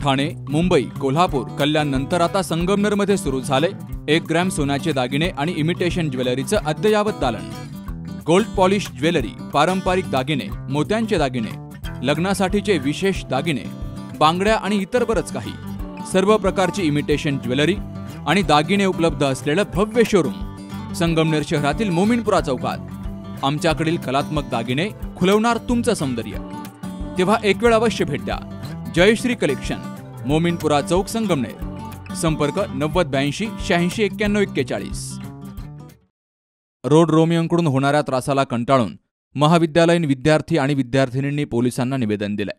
ठाणे, मुंबई, कोल्हापूर, कल्याण नंतर आता संगमनेरमध्ये सुरू झाले 1 ग्रॅम सोन्याचे दागिने आणि इमिटेशन ज्वेलरीचं अद्ययावत दालन। गोल्ड पॉलिश ज्वेलरी, पारंपरिक दागिने, मोत्यांचे दागिने, लग्नासाठीचे विशेष दागिने, बांगड्या आणि इतर बरंच काही, सर्व प्रकारची इमिटेशन ज्वेलरी आणि दागिने उपलब्ध असलेलं भव्य शोरूम संगमनेर शहरातील मोमीनपुरा चौकात। आमच्याकडील कलात्मक दागिने खुलवणार तुमचं सौंदर्य। तेव्हा एक वेळ अवश्य भेट द्या। जयश्री कलेक्शन, मोमीनपुरा चौक, संगमनेर। संपर्क 9082 86 91 41। रोड रोमियोंकडून होणाऱ्या त्रासाला कंटाळून महाविद्यालयीन विद्यार्थी आणि विद्यार्थिनींनी पोलिसांना निवेदन दिलंय।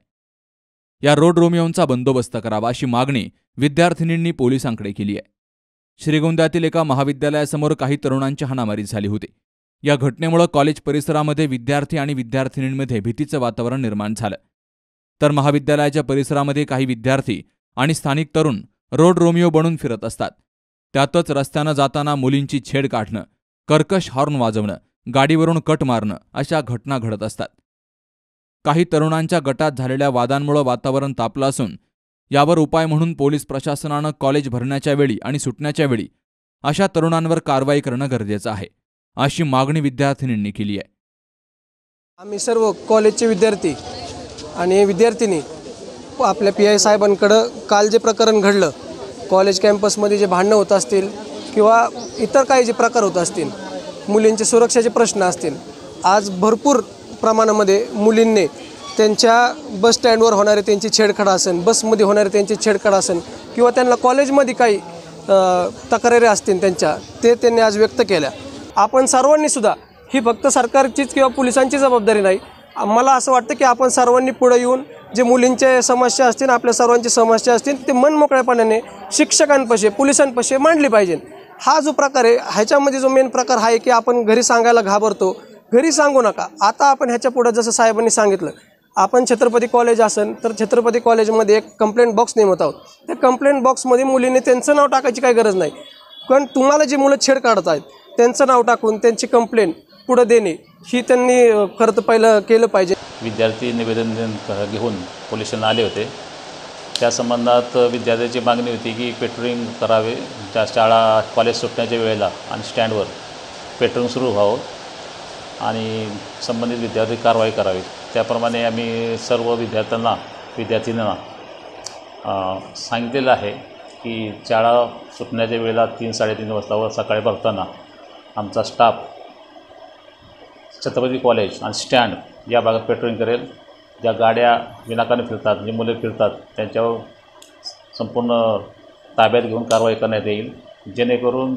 या रोड रोमियोंचा बंदोबस्त करावा अशी मागणी विद्यार्थिनींनी पोलिसांकडे केली आहे। श्रीगोंद्यातील एका महाविद्यालयासमोर काही तरुणांची हाणामारी झाली होती। या घटनेमुळे कॉलेज परिसरामध्ये विद्यार्थी आणि विद्यार्थिनींमध्ये भीतीचं वातावरण निर्माण झालं। तर महाविद्यालयाच्या परिसरामध्ये काही विद्यार्थी आणि स्थानिक तरुण रोड रोमियो बनून फिरत असतात। त्यातच रस्त्यानं जाताना मुलींची छेड काढणं, कर्कश हॉर्न वाजवणं, गाडीवरून कट मारणं अशा घटना घडत असतात। काही तरुणांच्या गटात झालेल्या वादांमुळे वातावरण तापलं असून यावर उपाय म्हणून पोलीस प्रशासनानं कॉलेज भरण्याच्या वेळी आणि सुटण्याच्या वेळी अशा तरुणांवर कारवाई करणं गरजेचं आहे, अशी मागणी विद्यार्थिनींनी केली आहे। आम्ही सर्व कॉलेजचे विद्यार्थी आणि विद्यार्थिनी आपल्या PI साहेबांकडे काल जे प्रकरण घडलं, कॉलेज कॅम्पसमध्ये जे भांडणं होत असतील किंवा इतर काही जे प्रकार होत असतील, मुलींचे सुरक्षेचे प्रश्न असतील, आज भरपूर प्रमाणामध्ये मुलींनी त्यांच्या बस स्टँडवर होणारे त्यांची छेडछाड असेल, बसमध्ये होणारे त्यांची छेडछाड असेल किंवा त्यांना कॉलेजमध्ये काही तक्रारी असतील ते त्यांनी आज व्यक्त केल्या। आपण सर्वांनी सुद्धा ही फक्त सरकारचीच किंवा पोलिसांची जबाबदारी नाही, मला असं वाटतं की आपण सर्वांनी पुढे येऊन जे मुलींचे समस्या असतील, आपल्या सर्वांची समस्या असतील, ते मनमोकळेपणाने शिक्षकांपाशी, पोलिसांपाशी मांडली पाहिजे। हा जो प्रकार आहे, ह्याच्यामध्ये जो मेन प्रकार आहे की आपण घरी सांगायला घाबरतो, घरी सांगू नका। आता आपण ह्याच्या पुढे जसं साहेबांनी सांगितलं, आपण छत्रपती कॉलेज असेल तर छत्रपती कॉलेजमध्ये एक कंप्लेंट बॉक्स नेमत आहोत। त्या कंप्लेंट बॉक्समध्ये मुलींनी त्यांचं नाव टाकायची काही गरज नाही, कारण तुम्हाला जी मुलं छेड काढत आहेत त्यांचं नाव टाकून त्यांची कंप्लेंट पुढे देणे ही त्यांनी खरं तर पहिलं केलं पाहिजे। विद्यार्थी निवेदन घेऊन पोलिसांना आले होते। त्या संबंधात विद्यार्थ्यांची मागणी होती की पेट्रोलिंग करावे, त्या शाळा कॉलेज सुटण्याच्या वेळेला आणि स्टँडवर पेट्रोलिंग सुरू व्हावं आणि संबंधित विद्यार्थी कारवाई करावी। त्याप्रमाणे आम्ही सर्व विद्यार्थ्यांना सांगितलेलं आहे की शाळा सुटण्याच्या वेळेला 3-3:30 वाजतावर सकाळी भरताना आमचा स्टाफ छत्रपती कॉलेज आणि स्टँड या भागात पेट्रोलिंग करेल। ज्या गाड्या विनाकारण फिरतात, जी मुले फिरतात, त्यांच्यावर संपूर्ण ताब्यात घेऊन कारवाई करण्यात येईल, जेणेकरून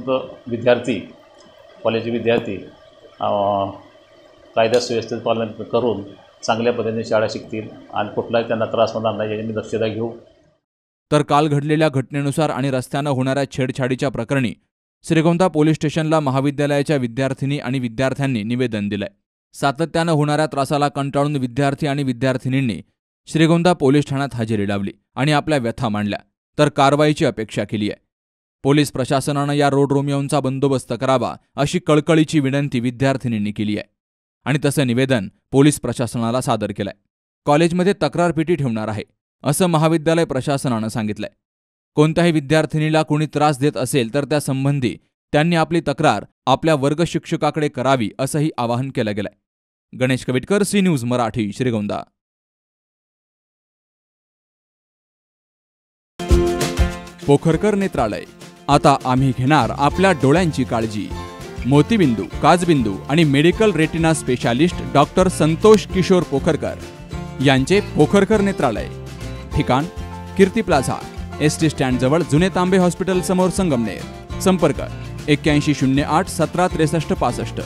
कॉलेजचे विद्यार्थी कायदा सुव्यवस्थेचं पालन करून चांगल्या पद्धतीने शाळा शिकतील आणि कुठलाही त्यांना त्रास होणार नाही याची दक्षता घेऊ। तर काल घडलेल्या घटनेनुसार आणि रस्त्यानं होणाऱ्या छेडछाडीच्या प्रकरणी श्रीगोंदा पोलीस स्टेशनला महाविद्यालयाच्या विद्यार्थिनी आणि विद्यार्थ्यांनी निवेदन दिलंय। सातत्यानं होणाऱ्या त्रासाला कंटाळून विद्यार्थी आणि विद्यार्थिनींनी श्रीगोंदा पोलीस ठाण्यात हजेरी लावली आणि आपल्या व्यथा मांडल्या, तर कारवाईची अपेक्षा केली आहे। पोलीस प्रशासनानं या रोड रोमियोंचा बंदोबस्त करावा अशी कळकळीची विनंती विद्यार्थिनींनी केली आहे आणि तसं निवेदन पोलीस प्रशासनाला सादर केलंय। कॉलेजमध्ये तक्रार पेटी ठेवणार आहे असं महाविद्यालय प्रशासनानं सांगितलंय। कोणत्याही विद्यार्थिनीला कोणी त्रास देत असेल तर त्या संबंधी त्यांनी आपली तक्रार आपल्या वर्ग शिक्षकाकडे करावी असंही आवाहन केलं गेलंय। Ganesh Kavitkar, C news Marathi, Shrigonda. पोखरकर नेत्रालय, आता आम्ही घेणार आपल्या डोळ्यांची काळजी। मोतीबिंदू, काचबिंदू आणि medical retina specialist doctor Santosh Kishor Pokharkar यांचे पोखरकर नेत्रालय। ठिकाण कीर्ती प्लाझा, ST स्टँड जवळ, जुने तांबे हॉस्पिटल समोर, संगमनेर। संपर्क 8108 17 63 65।